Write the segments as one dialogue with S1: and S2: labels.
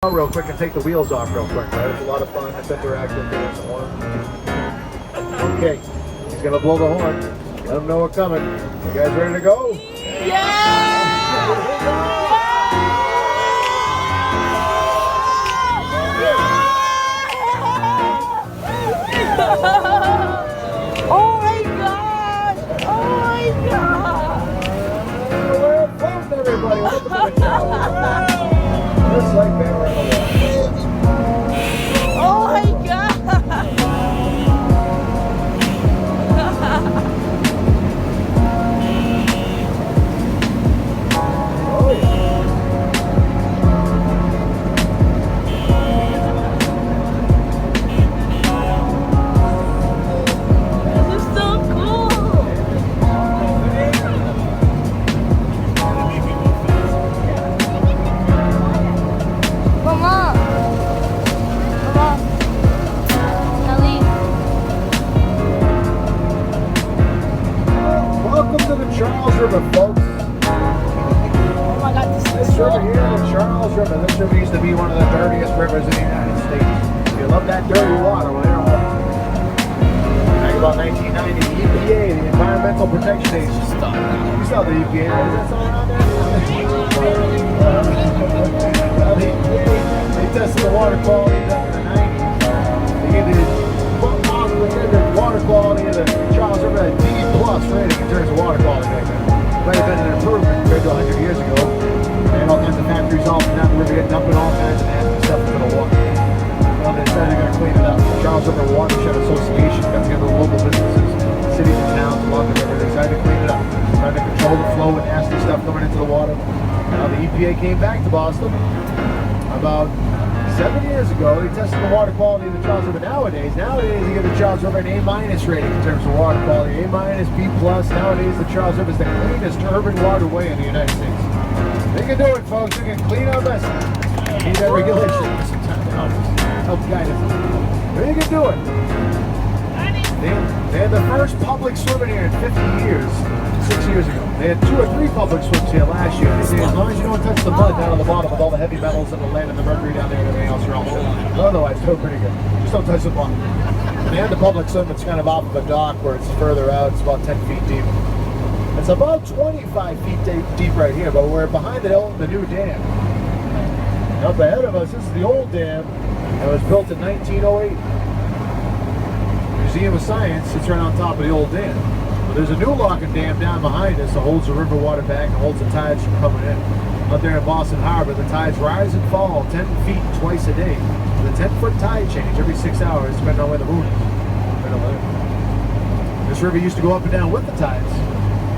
S1: out real quick and take the wheels off real quick, right? It's a lot of fun. It's interactive. There's one. Okay. He's going to blow the horn. Let him know we're coming. You guys ready to go?
S2: Yeah! Oh my God! Oh my God!
S1: We're floating, everybody. Welcome to the channel. Just like they were in the water.
S2: Oh my God!
S1: Oh, yeah.
S2: This is so cool! Mama! Mama! Ellie!
S1: Welcome to the Charles River, folks.
S2: Oh my God, this
S1: This
S2: is so
S1: river here, the Charles River. This river used to be one of the dirtiest rivers in the United States. If you love that dirty water, well, you're home. Back about 1990, the EPA, the Environmental Protection Agency. You saw the EPA, right? Is that still around there? The EPA, they tested the water quality back in the 90s. They gave the water quality of the Charles River a D+ rating in terms of water quality back then. Might have been an improvement compared to 100 years ago. They had all kinds of factories all down the river, dumping all kinds of nasty stuff into the water. Well, they decided they're going to clean it up. The Charles River Watershed Association got together with local businesses, cities and towns along the river. They decided to clean it up, trying to control the flow of nasty stuff coming into the water. Now the EPA came back to Boston about 7 years ago. They tested the water quality of the Charles River. Nowadays, they give the Charles River an A- rating in terms of water quality. A-, B+. Nowadays, the Charles River is the cleanest urban waterway in the United States. They can do it, folks. They can clean our mess. Need that regulation. Help guide us. They can do it. They had the first public swimming here in 50 years, 6 years ago. They had 2 or 3 public swims here last year. They say as long as you don't touch the mud down at the bottom with all the heavy metals and the lead and the mercury down there and everything else, you're all good. Otherwise, feel pretty good. Just don't touch the bottom. And they had the public swim. It's kind of off of a dock where it's further out. It's about 10 feet deep. It's about 25 feet deep right here, but we're behind the new dam. Up ahead of us, this is the old dam. It was built in 1908. Museum of Science sits right on top of the old dam. But there's a new locking dam down behind us that holds the river water back and holds the tides from coming in. Up there in Boston Harbor, the tides rise and fall 10 feet twice a day. With a 10-foot tide change every 6 hours, depending on where the moon is. Right over there. This river used to go up and down with the tides.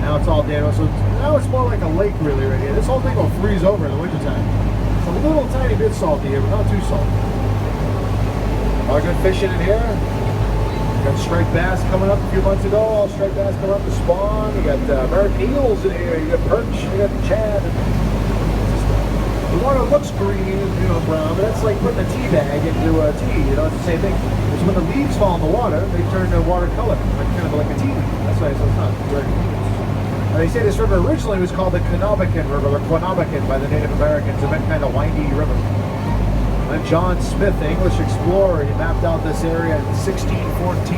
S1: Now it's all dammed. So now it's more like a lake really right here. This whole thing will freeze over in the wintertime. It's a little tiny bit salty here, but not too salty. All good fishing in here. You got striped bass coming up a few months ago. All striped bass coming up to spawn. You got American eels in here. You got perch. You got chad. The water looks green, brown, but that's like putting a tea bag into a tea. It's the same thing. Because when the leaves fall in the water, they turn to water color, kind of like a tea leaf. That's why it's so tough. They say this river originally was called the Quannabican River, or Quannabican by the Native Americans. It meant kind of windy river. Then John Smith, the English explorer, he mapped out this area in 1614.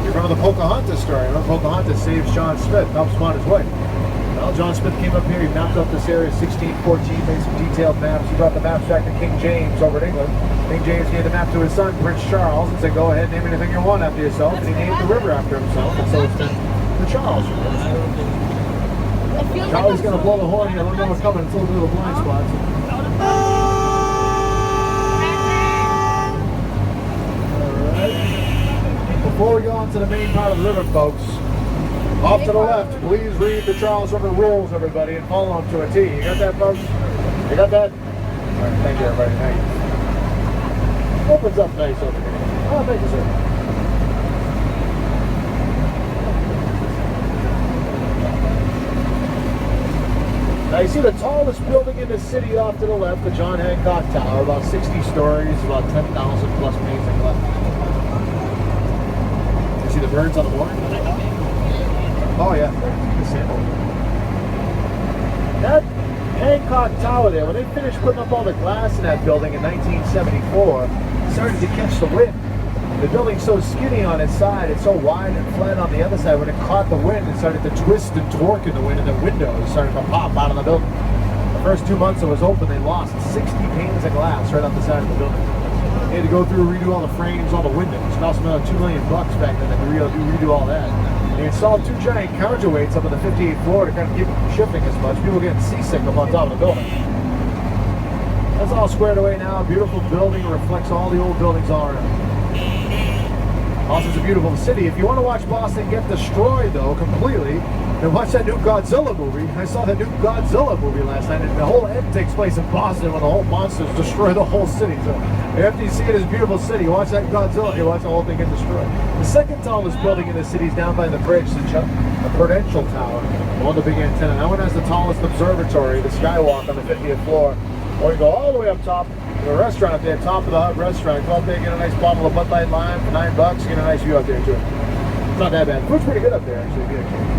S1: You remember the Pocahontas story? Remember Pocahontas saves John Smith, helps him on his way. Well, John Smith came up here, he mapped out this area in 1614, made some detailed maps. He brought the maps back to King James over in England. King James gave the map to his son, Prince Charles, and said, go ahead, name anything you want after yourself. And he named the river after himself, and so it's the Charles River. Charlie's going to blow the horn here. Let me know what's coming. It's a little bit of a blind spot. Alright. Before we go on to the main part of the river, folks, off to the left, please read the Charles River rules, everybody, and follow them to a T. You got that, folks? You got that? Alright, thank you, everybody. Thank you. Opens up nice over here. Oh, thank you, sir. Now you see the tallest building in the city off to the left, the John Hancock Tower, about 60 stories, about 10,000 plus painting left. You see the birds on the board? Oh yeah, the sample. Hancock Tower there, when they finished putting up all the glass in that building in 1974, it started to catch the wind. The building's so skinny on its side, it's so wide and flat on the other side. When it caught the wind, it started to twist and torque in the wind, and the windows started to pop out of the building. The first 2 months it was open, they lost 60 panes of glass right off the side of the building. They had to go through and redo all the frames, all the windows. It cost them another $2 million back then to redo all that. They installed 2 giant counterweights up on the 58th floor to kind of keep it from shifting as much. People getting seasick up on top of the building. That's all squared away now. Beautiful building, reflects all the old buildings all around. Boston's a beautiful city. If you want to watch Boston get destroyed, though, completely, then watch that new Godzilla movie. I saw the new Godzilla movie last night, and the whole end takes place in Boston when the whole monsters destroy the whole city. So after you see it as a beautiful city, watch that Godzilla, you watch the whole thing get destroyed. The second tallest building in the city is down by the bridge, the Prudential Tower, on the big antenna. That one has the tallest observatory, the Skywalk on the 50th floor. Or you go all the way up top. The restaurant up there, top of the hub restaurant. Go up there, get a nice bottle of Bud Light Lime for $9. Get a nice view up there too. It's not that bad. Food's pretty good up there actually.